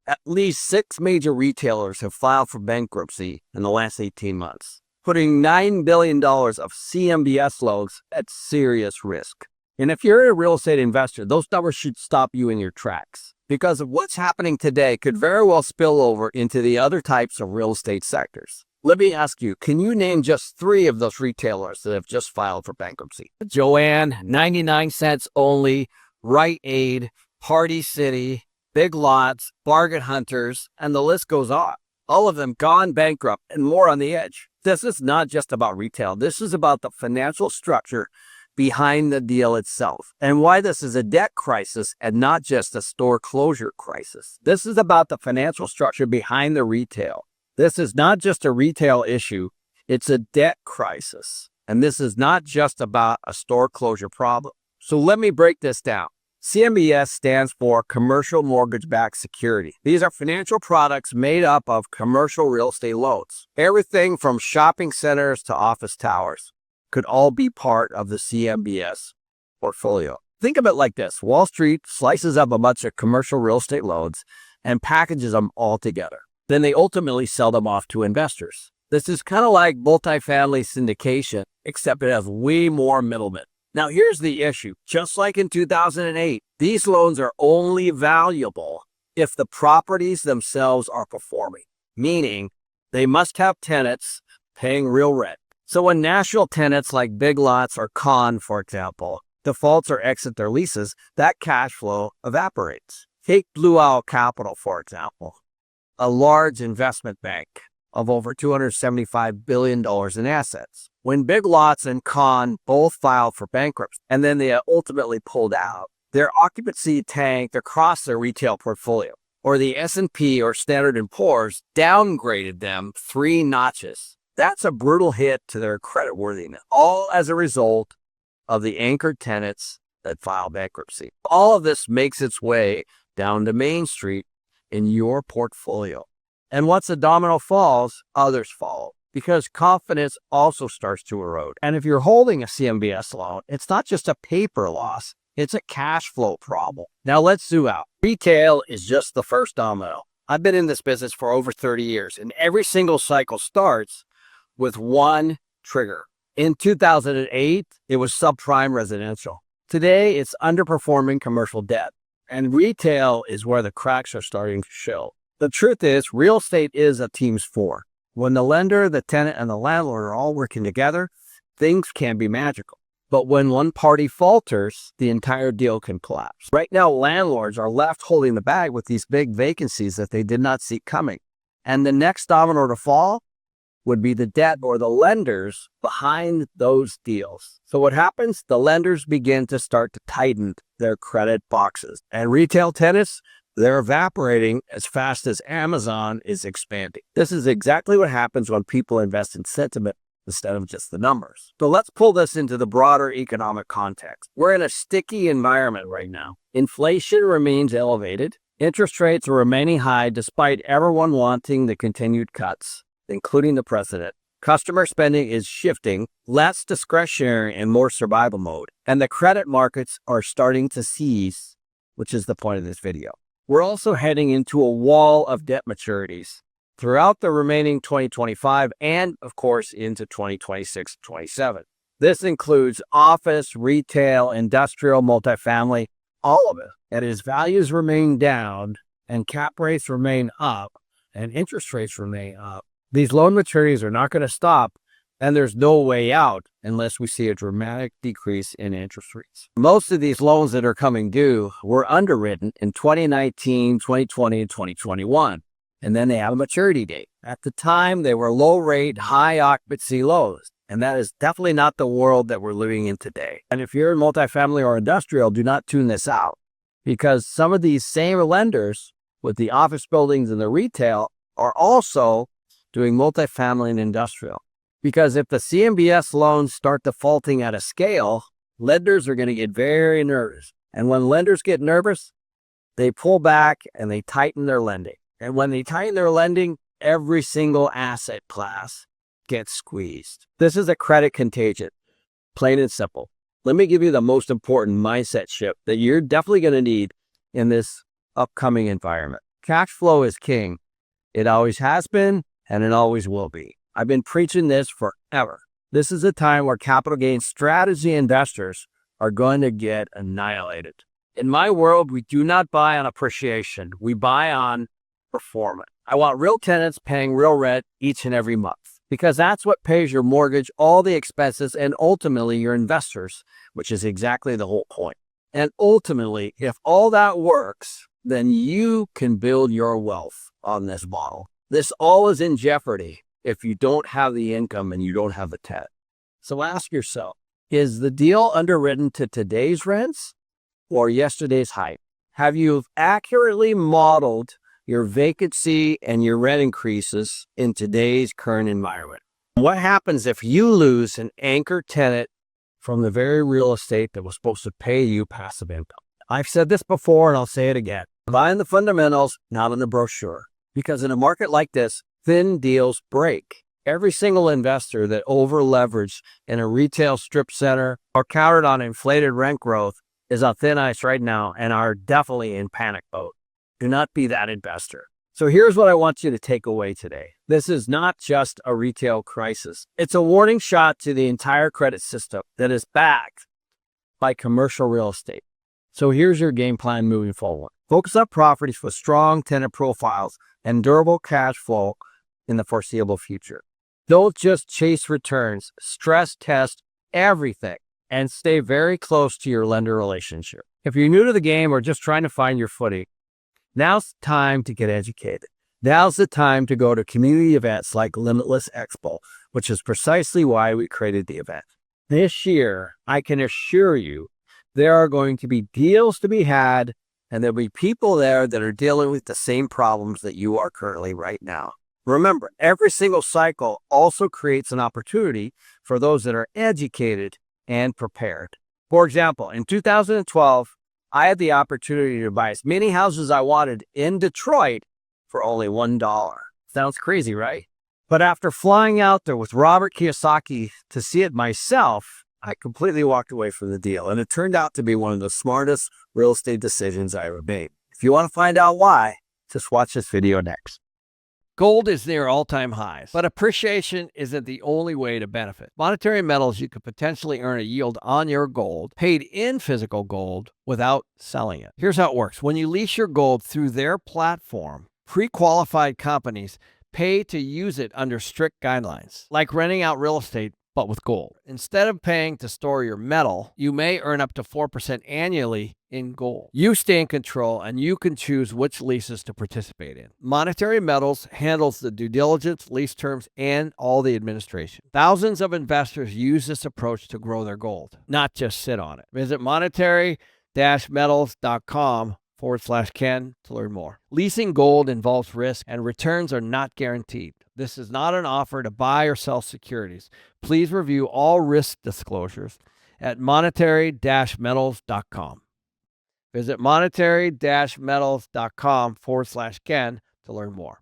At least 6 major retailers have filed for bankruptcy in the last 18 months, putting $9 billion of CMBS loans at serious risk. And if you're a real estate investor, those numbers should stop you in your tracks, because of what's happening today could very well spill over into the other types of real estate sectors. Let me ask you, can you name just 3 of those retailers that have just filed for bankruptcy? Joann, 99 cents only, Rite Aid, Party City, Big Lots, Bargain Hunters, and the list goes on. All of them gone bankrupt and more on the edge. This is not just about retail. This is about the financial structure behind the deal itself, and why this is a debt crisis and not just a store closure crisis. This is about the financial structure behind the retail. This is not just a retail issue, it's a debt crisis. And this is not just about a store closure problem. So let me break this down. CMBS stands for Commercial Mortgage-Backed Security. These are financial products made up of commercial real estate loans. Everything from shopping centers to office towers could all be part of the CMBS portfolio. Think of it like this. Wall Street slices up a bunch of commercial real estate loans and packages them all together. Then they ultimately sell them off to investors. This is kind of like multifamily syndication, except it has way more middlemen. Now here's the issue. Just like in 2008, these loans are only valuable if the properties themselves are performing, meaning they must have tenants paying real rent. So when national tenants like Big Lots or Con, for example, defaults or exit their leases, that cash flow evaporates. Take Blue Owl Capital, for example, a large investment bank of over $275 billion in assets. When Big Lots and Con both filed for bankruptcy and then they ultimately pulled out, their occupancy tanked across their retail portfolio, or the S&P or Standard & Poor's downgraded them 3 notches. That's a brutal hit to their creditworthiness, all as a result of the anchored tenants that file bankruptcy. All of this makes its way down to Main Street in your portfolio. And once a domino falls, others follow, because confidence also starts to erode. And if you're holding a CMBS loan, it's not just a paper loss, it's a cash flow problem. Now let's zoom out. Retail is just the first domino. I've been in this business for over 30 years, and every single cycle starts with one trigger. In 2008, it was subprime residential. Today, it's underperforming commercial debt. And retail is where the cracks are starting to show. The truth is, real estate is a team sport. When the lender, the tenant, and the landlord are all working together, things can be magical. But when one party falters, the entire deal can collapse. Right now, landlords are left holding the bag with these big vacancies that they did not see coming. And the next domino to fall would be the debt or the lenders behind those deals. So what happens? The lenders begin to start to tighten their credit boxes. And retail tenants, they're evaporating as fast as Amazon is expanding. This is exactly what happens when people invest in sentiment instead of just the numbers. So let's pull this into the broader economic context. We're in a sticky environment right now. Inflation remains elevated. Interest rates are remaining high despite everyone wanting the continued cuts, including the president. Customer spending is shifting, less discretionary and more survival mode. And the credit markets are starting to seize, which is the point of this video. We're also heading into a wall of debt maturities throughout the remaining 2025 and, of course, into 2026-27. This includes office, retail, industrial, multifamily, all of it. And as values remain down and cap rates remain up and interest rates remain up, these loan maturities are not going to stop, and there's no way out unless we see a dramatic decrease in interest rates. Most of these loans that are coming due were underwritten in 2019, 2020, and 2021, and then they have a maturity date. At the time, they were low-rate, high-occupancy loans, and that is definitely not the world that we're living in today. And if you're in multifamily or industrial, do not tune this out, because some of these same lenders with the office buildings and the retail are also doing multifamily and industrial. Because if the CMBS loans start defaulting at a scale, lenders are going to get very nervous. And when lenders get nervous, they pull back and they tighten their lending. And when they tighten their lending, every single asset class gets squeezed. This is a credit contagion, plain and simple. Let me give you the most important mindset shift that you're definitely going to need in this upcoming environment. Cash flow is king. It always has been, and it always will be. I've been preaching this forever. This is a time where capital gain strategy investors are going to get annihilated. In my world, we do not buy on appreciation. We buy on performance. I want real tenants paying real rent each and every month, because that's what pays your mortgage, all the expenses, and ultimately your investors, which is exactly the whole point. And ultimately, if all that works, then you can build your wealth on this model. This all is in jeopardy if you don't have the income and you don't have the tenant. So ask yourself, is the deal underwritten to today's rents or yesterday's hype? Have you accurately modeled your vacancy and your rent increases in today's current environment? What happens if you lose an anchor tenant from the very real estate that was supposed to pay you passive income? I've said this before and I'll say it again. Buy in the fundamentals, not in the brochure. Because in a market like this, thin deals break. Every single investor that over-leveraged in a retail strip center or counted on inflated rent growth is on thin ice right now and are definitely in panic mode. Do not be that investor. So here's what I want you to take away today. This is not just a retail crisis. It's a warning shot to the entire credit system that is backed by commercial real estate. So here's your game plan moving forward. Focus on properties with strong tenant profiles and durable cash flow in the foreseeable future. Don't just chase returns, stress test everything, and stay very close to your lender relationship. If you're new to the game or just trying to find your footing, now's the time to get educated. Now's the time to go to community events like Limitless Expo, which is precisely why we created the event. This year, I can assure you, there are going to be deals to be had, and there'll be people there that are dealing with the same problems that you are currently right now. Remember, every single cycle also creates an opportunity for those that are educated and prepared. For example, in 2012, I had the opportunity to buy as many houses as I wanted in Detroit for only $1. Sounds crazy, right? But after flying out there with Robert Kiyosaki to see it myself, I completely walked away from the deal, and it turned out to be one of the smartest real estate decisions I ever made. If you want to find out why, just watch this video next. Gold is near all-time highs, but appreciation isn't the only way to benefit. Monetary Metals, you could potentially earn a yield on your gold, paid in physical gold, without selling it. Here's how it works. When you lease your gold through their platform, pre-qualified companies pay to use it under strict guidelines, like renting out real estate, but with gold. Instead of paying to store your metal, you may earn up to 4% annually in gold. You stay in control, and you can choose which leases to participate in. Monetary Metals handles the due diligence, lease terms, and all the administration. Thousands of investors use this approach to grow their gold, not just sit on it. Visit monetary-metals.com/Ken to learn more. Leasing gold involves risk, and returns are not guaranteed. This is not an offer to buy or sell securities. Please review all risk disclosures at monetary-metals.com. Visit monetary-metals.com/Ken to learn more.